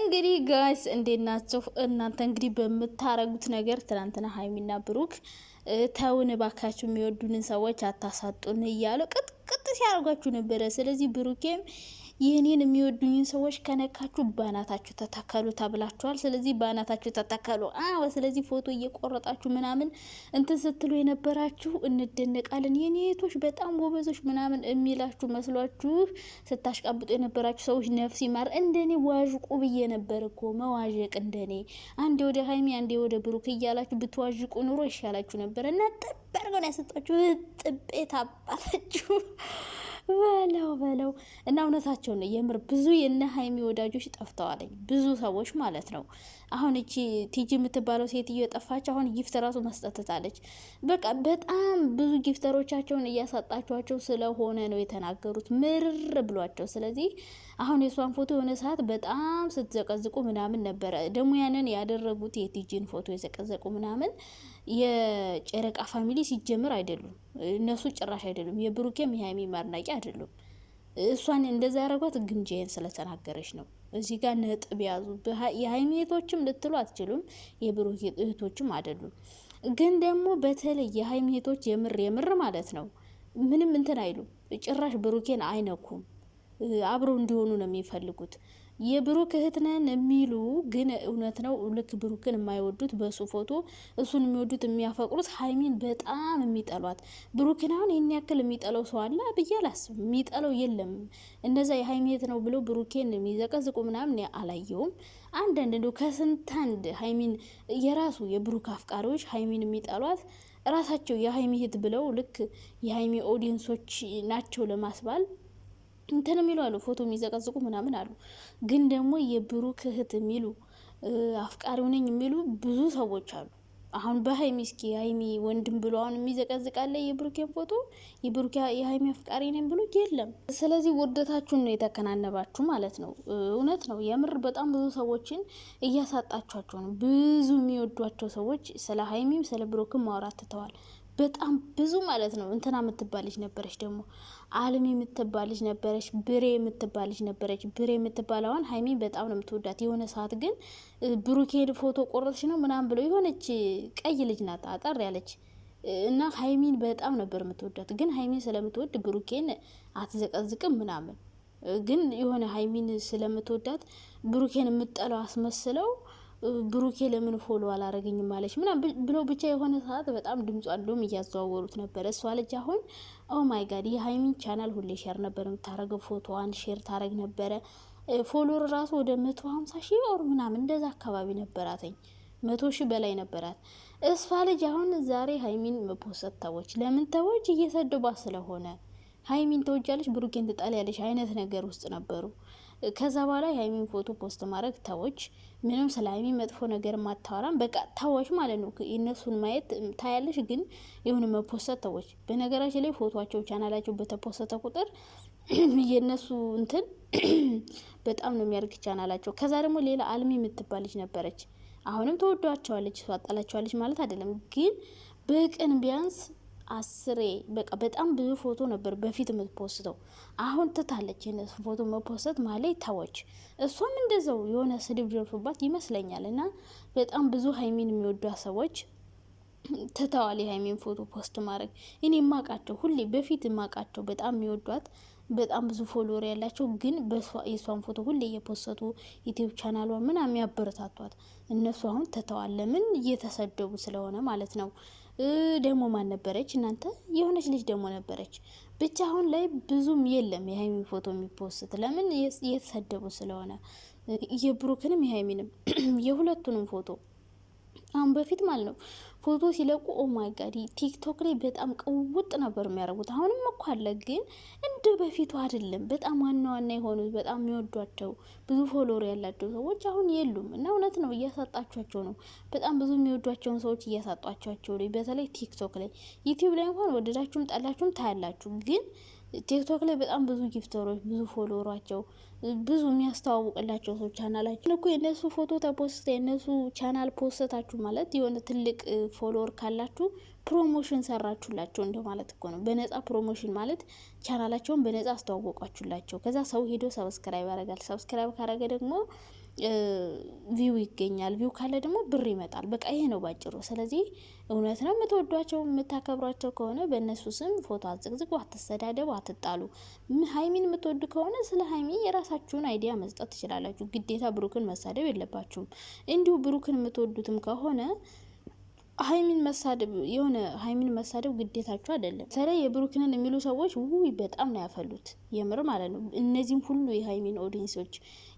እንግዲህ ጋይስ እንዴት ናችሁ እናንተ? እንግዲህ በምታረጉት ነገር ትናንትና ሀይሚና ብሩክ ተውን ባካችሁ የሚወዱንን ሰዎች አታሳጡን እያሉ ቅጥቅጥ ሲያደርጓችሁ ነበረ። ስለዚህ ብሩኬም ይህንን የሚወዱኝን ሰዎች ከነካችሁ ባናታችሁ ተተከሉ ተብላችኋል። ስለዚህ ባናታችሁ ተተከሉ። አዎ፣ ስለዚህ ፎቶ እየቆረጣችሁ ምናምን እንትን ስትሉ የነበራችሁ እንደነቃለን የኔ እህቶች በጣም ጎበዞች ምናምን የሚላችሁ መስሏችሁ ስታሽቃብጡ የነበራችሁ ሰዎች ነፍስ ይማር። እንደኔ ዋዥቁ ብዬ ነበር እኮ መዋዠቅ። እንደኔ አንዴ ወደ ሀይሚ አንዴ ወደ ብሩክ እያላችሁ ብትዋዥቁ ኑሮ ይሻላችሁ ነበር። እና ጥበርገን ያሰጣችሁ ጥቤት አባታችሁ በለው እና እውነታቸው ነው። የምር ብዙ የነ ሀይሚ ወዳጆች ጠፍተዋለኝ፣ ብዙ ሰዎች ማለት ነው። አሁን እቺ ቲጂ የምትባለው ሴትዮ የጠፋች አሁን ጊፍት ራሱ መስጠትታለች። በቃ በጣም ብዙ ጊፍተሮቻቸውን እያሳጣቿቸው ስለሆነ ነው የተናገሩት፣ ምርር ብሏቸው። ስለዚህ አሁን የሷን ፎቶ የሆነ ሰዓት በጣም ስትዘቀዝቁ ምናምን ነበረ። ደግሞ ያንን ያደረጉት የቲጂን ፎቶ የዘቀዘቁ ምናምን የጨረቃ ፋሚሊ ሲጀምር አይደሉም እነሱ፣ ጭራሽ አይደሉም። የብሩኬም የሀይሚ ማድናቂ አይደሉም። እሷን እንደዛ ያደረጓት ግምጄን ስለተናገረች ነው። እዚህ ጋር ነጥብ ያዙ። የሀይሚ እህቶችም ልትሉ አትችሉም፣ የብሩኬ እህቶችም አይደሉም። ግን ደግሞ በተለይ የሀይሚ እህቶች የምር ማለት ነው ምንም እንትን አይሉም፣ ጭራሽ ብሩኬን አይነኩም። አብረው እንዲሆኑ ነው የሚፈልጉት። የብሩክ እህት ነን የሚሉ ግን እውነት ነው ልክ ብሩክን የማይወዱት በሱ ፎቶ እሱን የሚወዱት የሚያፈቅሩት ሀይሚን በጣም የሚጠሏት። ብሩክን አሁን ይህን ያክል የሚጠለው ሰው አለ ብዬ አላስብም። የሚጠለው የለም። እነዛ የሀይሚ እህት ነው ብለው ብሩኬን የሚዘቀዝቁ ምናምን አላየውም። አንዳንድ እንደው ከስንት አንድ ሀይሚን የራሱ የብሩክ አፍቃሪዎች ሀይሚን የሚጠሏት ራሳቸው የሀይሚ እህት ብለው ልክ የሀይሚ ኦዲየንሶች ናቸው ለማስባል እንትን የሚሉ አሉ፣ ፎቶ የሚዘቀዝቁ ምናምን አሉ። ግን ደግሞ የብሩክ እህት የሚሉ አፍቃሪው ነኝ የሚሉ ብዙ ሰዎች አሉ። አሁን በሀይሚ እስኪ የሀይሚ ወንድም ብሎ አሁን የሚዘቀዝቃለ የብሩኬን ፎቶ የብሩክ የሀይሚ አፍቃሪ ነኝ ብሎ የለም። ስለዚህ ውርደታችሁን ነው የተከናነባችሁ ማለት ነው። እውነት ነው የምር በጣም ብዙ ሰዎችን እያሳጣችኋቸው ነው። ብዙ የሚወዷቸው ሰዎች ስለ ሀይሚም ስለ ብሩክም ማውራት ትተዋል። በጣም ብዙ ማለት ነው። እንትና የምትባልች ነበረች፣ ደግሞ አልሚ የምትባልች ነበረች፣ ብሬ የምትባልች ነበረች። ብሬ የምትባለዋን ሀይሚ በጣም ነው የምትወዳት። የሆነ ሰዓት ግን ብሩኬን ፎቶ ቆረጥሽ ነው ምናምን ብሎ የሆነች ቀይ ልጅ ናት አጠር ያለች እና ሀይሚን በጣም ነበር የምትወዳት። ግን ሀይሚን ስለምትወድ ብሩኬን አትዘቀዝቅም ምናምን። ግን የሆነ ሀይሚን ስለምትወዳት ብሩኬን የምጠለው አስመስለው ብሩኬ ለምን ፎሎ አላረገኝም ማለች ምናምን ብሎ ብቻ የሆነ ሰዓት በጣም ድምጿ እንደውም እያዘዋወሩት ነበር። እሷ ልጅ አሁን ኦ ማይ ጋድ የሀይሚን ቻናል ሁሌ ሼር ነበር የምታረገው፣ ፎቶ አንድ ሼር ታረግ ነበረ። ፎሎወር ራሱ ወደ 150,000 ኦር ምናምን እንደዛ አካባቢ ነበራተኝ፣ 100,000 በላይ ነበራት። እሷ ልጅ አሁን ዛሬ ሀይሚን መፖሰት ተወች። ለምን ተወች? እየሰደቧት ስለሆነ። ሀይሚን ተወጃለች ብሩኬን ትጣልያለች አይነት ነገር ውስጥ ነበሩ። ከዛ በኋላ የሀይሚን ፎቶ ፖስት ማድረግ ተወች። ምንም ስለ ሀይሚ መጥፎ ነገር ማታወራም፣ በቃ ተወች ማለት ነው። የእነሱን ማየት ታያለሽ፣ ግን የሆነ መፖሰት ተወች። በነገራችን ላይ ፎቶቸው ቻናላቸው በተፖሰተ ቁጥር የእነሱ እንትን በጣም ነው የሚያርግ ቻናላቸው። ከዛ ደግሞ ሌላ አልሚ የምትባልች ነበረች። አሁንም ተወዷቸዋለች፣ እሷ አጣላቸዋለች ማለት አይደለም፣ ግን በቀን ቢያንስ 10 በቃ በጣም ብዙ ፎቶ ነበር በፊት የምትፖስተው። አሁን ትታለች የነሱ ፎቶ መፖሰት ማለት ታወች። እሷም እንደዛው የሆነ ስድብ ደርሶባት ይመስለኛል። እና በጣም ብዙ ሀይሚን የሚወዷት ሰዎች ትተዋል የሀይሚን ፎቶ ፖስት ማድረግ። እኔ የማውቃቸው ሁሌ በፊት የማውቃቸው በጣም የሚወዷት በጣም ብዙ ፎሎወር ያላቸው ግን የሷን ፎቶ ሁሌ እየፖሰቱ ዩቲዩብ ቻናሏን ምናምን የሚያበረታቷት እነሱ አሁን ትተዋል። ለምን? እየተሰደቡ ስለሆነ ማለት ነው። ደግሞ ማን ነበረች እናንተ? የሆነች ልጅ ደግሞ ነበረች። ብቻ አሁን ላይ ብዙም የለም የሀይሚ ፎቶ የሚፖስት። ለምን? እየተሰደቡ ስለሆነ። የብሩክንም የሀይሚንም የሁለቱንም ፎቶ አሁን በፊት ማለት ነው ፎቶ ሲለቁ ኦ ማይ ጋድ ቲክቶክ ላይ በጣም ቅውጥ ነበር የሚያደርጉት። አሁንም እኮ አለ፣ ግን እንደ በፊቱ አይደለም። በጣም ዋና የሆኑት በጣም የሚወዷቸው ብዙ ፎሎወር ያላቸው ሰዎች አሁን የሉም። እና እውነት ነው እያሳጣቸው ነው። በጣም ብዙ የሚወዷቸውን ሰዎች እያሳጧቸው ነው። በተለይ ቲክቶክ ላይ። ዩቲዩብ ላይ እንኳን ወደዳችሁም ጠላችሁም ታያላችሁ። ግን ቲክቶክ ላይ በጣም ብዙ ጊፍተሮች ብዙ ፎሎወራቸው ብዙ የሚያስተዋውቅላቸው ሰው ቻናላቸው እኮ የነሱ ፎቶ ተፖስተ የነሱ ቻናል ፖስታችሁ ማለት የሆነ ትልቅ ፎሎወር ካላችሁ ፕሮሞሽን ሰራችሁላቸው እንደ ማለት እኮ ነው። በነጻ ፕሮሞሽን ማለት ቻናላቸውን በነጻ አስተዋወቃችሁላቸው። ከዛ ሰው ሄዶ ሰብስክራይብ ያደርጋል። ሰብስክራይብ ካረገ ደግሞ ቪው ይገኛል። ቪው ካለ ደግሞ ብር ይመጣል። በቃ ይሄ ነው ባጭሩ። ስለዚህ እውነት ነው የምትወዷቸው የምታከብሯቸው ከሆነ በእነሱ ስም ፎቶ አዘግዝቁ፣ አትሰዳደቡ፣ አትጣሉ። ሀይሚን የምትወዱ ከሆነ ስለ ሀይሚ የራሳችሁን አይዲያ መስጠት ትችላላችሁ። ግዴታ ብሩክን መሳደብ የለባችሁም። እንዲሁ ብሩክን የምትወዱትም ከሆነ ሀይሚን መሳደብ ግዴታችሁ አይደለም። በተለይ የብሩክንን የሚሉ ሰዎች ውይ በጣም ነው ያፈሉት፣ የምር ማለት ነው። እነዚህም ሁሉ የሀይሚን ኦዲየንሶች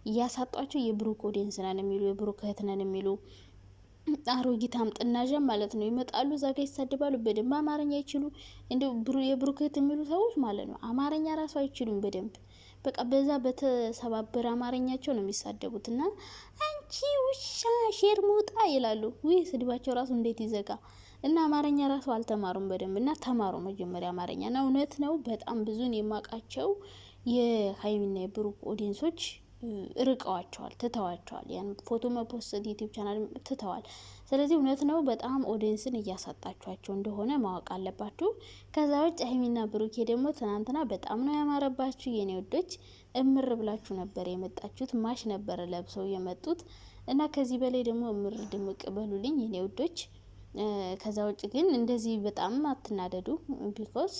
እያሳጧቸው የብሩክ ኦዲየንስ ነን የሚሉ የብሩክ እህት ነን የሚሉ አሮጊት አምጥናዣም ማለት ነው ይመጣሉ፣ እዛ ጋ ይሳደባሉ። በደንብ አማርኛ አይችሉ እንዲሁ የብሩክ እህት የሚሉ ሰዎች ማለት ነው አማርኛ ራሱ አይችሉም በደንብ በቃ በዛ በተሰባበረ አማርኛቸው ነው የሚሳደቡት። እና አንቺ ውሻ ሼርሙጣ ይላሉ። ውይ ስድባቸው ራሱ እንዴት ይዘጋ። እና አማርኛ ራሱ አልተማሩም በደንብ። እና ተማሩ መጀመሪያ አማርኛ። እና እውነት ነው በጣም ብዙን የማውቃቸው የሀይሚና የብሩክ ኦዲየንሶች ርቀዋቸዋል፣ ትተዋቸዋል። ያን ፎቶ መፖስት ዩቲዩብ ቻናል ትተዋል። ስለዚህ እውነት ነው በጣም ኦዲየንስን እያሳጣችኋቸው እንደሆነ ማወቅ አለባችሁ። ከዛ ውጭ ሀይሚና ብሩኬ ደግሞ ትናንትና በጣም ነው ያማረባችሁ የኔ ወዶች። እምር ብላችሁ ነበር የመጣችሁት። ማሽ ነበር ለብሰው የመጡት እና ከዚህ በላይ ደግሞ እምር ድምቅ በሉልኝ የኔ ወዶች። ከዛ ውጭ ግን እንደዚህ በጣም አትናደዱ። ቢኮዝ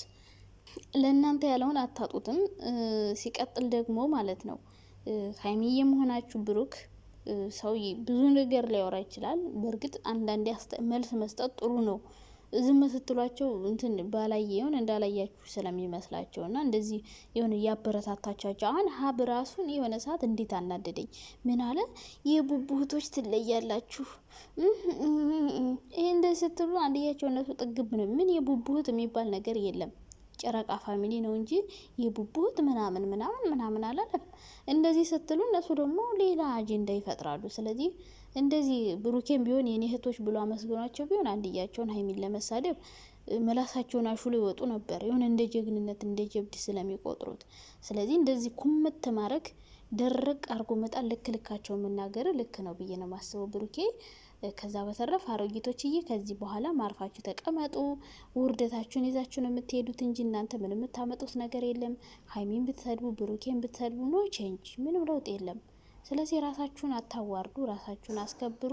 ለእናንተ ያለውን አታጡትም። ሲቀጥል ደግሞ ማለት ነው ሀይሚዬ መሆናችሁ ብሩክ ሰው ብዙ ነገር ሊያወራ ይችላል። በእርግጥ አንዳንዴ መልስ መስጠት ጥሩ ነው። ዝም ስትሏቸው እንትን ባላየውን እንዳላያችሁ ስለሚመስላቸው እና እንደዚህ የሆነ እያበረታታቻቸው። አሁን ሀብ ራሱን የሆነ ሰዓት እንዴት አናደደኝ። ምን አለ የቡቡህቶች ትለያላችሁ። ይሄ እንደዚህ ስትሉ አንድያቸው እነሱ ጥግብ ነው። ምን የቡቡህት የሚባል ነገር የለም። ጨረቃ ፋሚሊ ነው እንጂ የቡቡህት ምናምን አላለም። እንደዚህ ስትሉ እነሱ ደግሞ ሌላ አጀንዳ ይፈጥራሉ። ስለዚህ እንደዚህ ብሩኬም ቢሆን የኔ እህቶች ብሎ አመስግኗቸው ቢሆን አንድያቸውን ሀይሚን ለመሳደብ ምላሳቸውን አሹሎ ይወጡ ነበር፣ የሆነ እንደ ጀግንነት እንደ ጀብድ ስለሚቆጥሩት። ስለዚህ እንደዚህ ኩምት ማድረግ ደረቅ አርጎ መጣል ልክ ልካቸው መናገር ልክ ነው ብዬ ነው ማስበው ብሩኬ። ከዛ በተረፈ አሮጊቶችዬ ከዚህ በኋላ ማርፋችሁ ተቀመጡ። ውርደታችሁን ይዛችሁ ነው የምትሄዱት እንጂ እናንተ ምን የምታመጡት ነገር የለም። ሀይሚን ብትሰድቡ ብሩኬን ብትሰድቡ ኖ ቼንጅ፣ ምንም ለውጥ የለም። ስለዚህ ራሳችሁን አታዋርዱ፣ ራሳችሁን አስከብሩ።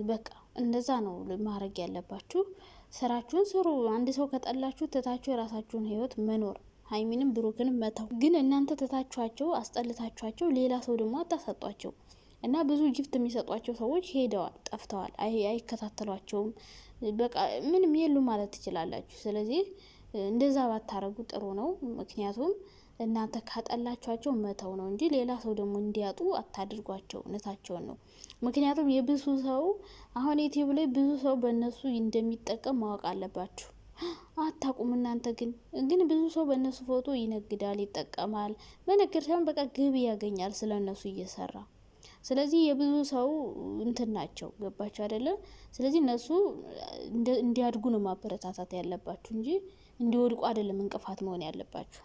በቃ እንደዛ ነው ማድረግ ያለባችሁ። ስራችሁን ስሩ። አንድ ሰው ከጠላችሁ ትታችሁ የራሳችሁን ህይወት መኖር፣ ሀይሚንም ብሩክንም መተው። ግን እናንተ ትታችኋቸው አስጠልታችኋቸው ሌላ ሰው ደግሞ አታሰጧቸው። እና ብዙ ጊፍት የሚሰጧቸው ሰዎች ሄደዋል፣ ጠፍተዋል፣ አይከታተሏቸውም። በቃ ምንም የሉ ማለት ትችላላችሁ። ስለዚህ እንደዛ ባታረጉ ጥሩ ነው። ምክንያቱም እናንተ ካጠላችኋቸው መተው ነው እንጂ ሌላ ሰው ደግሞ እንዲያጡ አታድርጓቸው። እውነታቸውን ነው። ምክንያቱም የብዙ ሰው አሁን ዩቲዩብ ላይ ብዙ ሰው በእነሱ እንደሚጠቀም ማወቅ አለባችሁ። አታቁም እናንተ ግን ብዙ ሰው በእነሱ ፎቶ ይነግዳል፣ ይጠቀማል። መነገድ ሳይሆን በቃ ገቢ ያገኛል ስለ እነሱ እየሰራ። ስለዚህ የብዙ ሰው እንትን ናቸው። ገባችሁ አይደለም? ስለዚህ እነሱ እንዲያድጉ ነው ማበረታታት ያለባችሁ እንጂ እንዲወድቁ አይደለም እንቅፋት መሆን ያለባችሁ።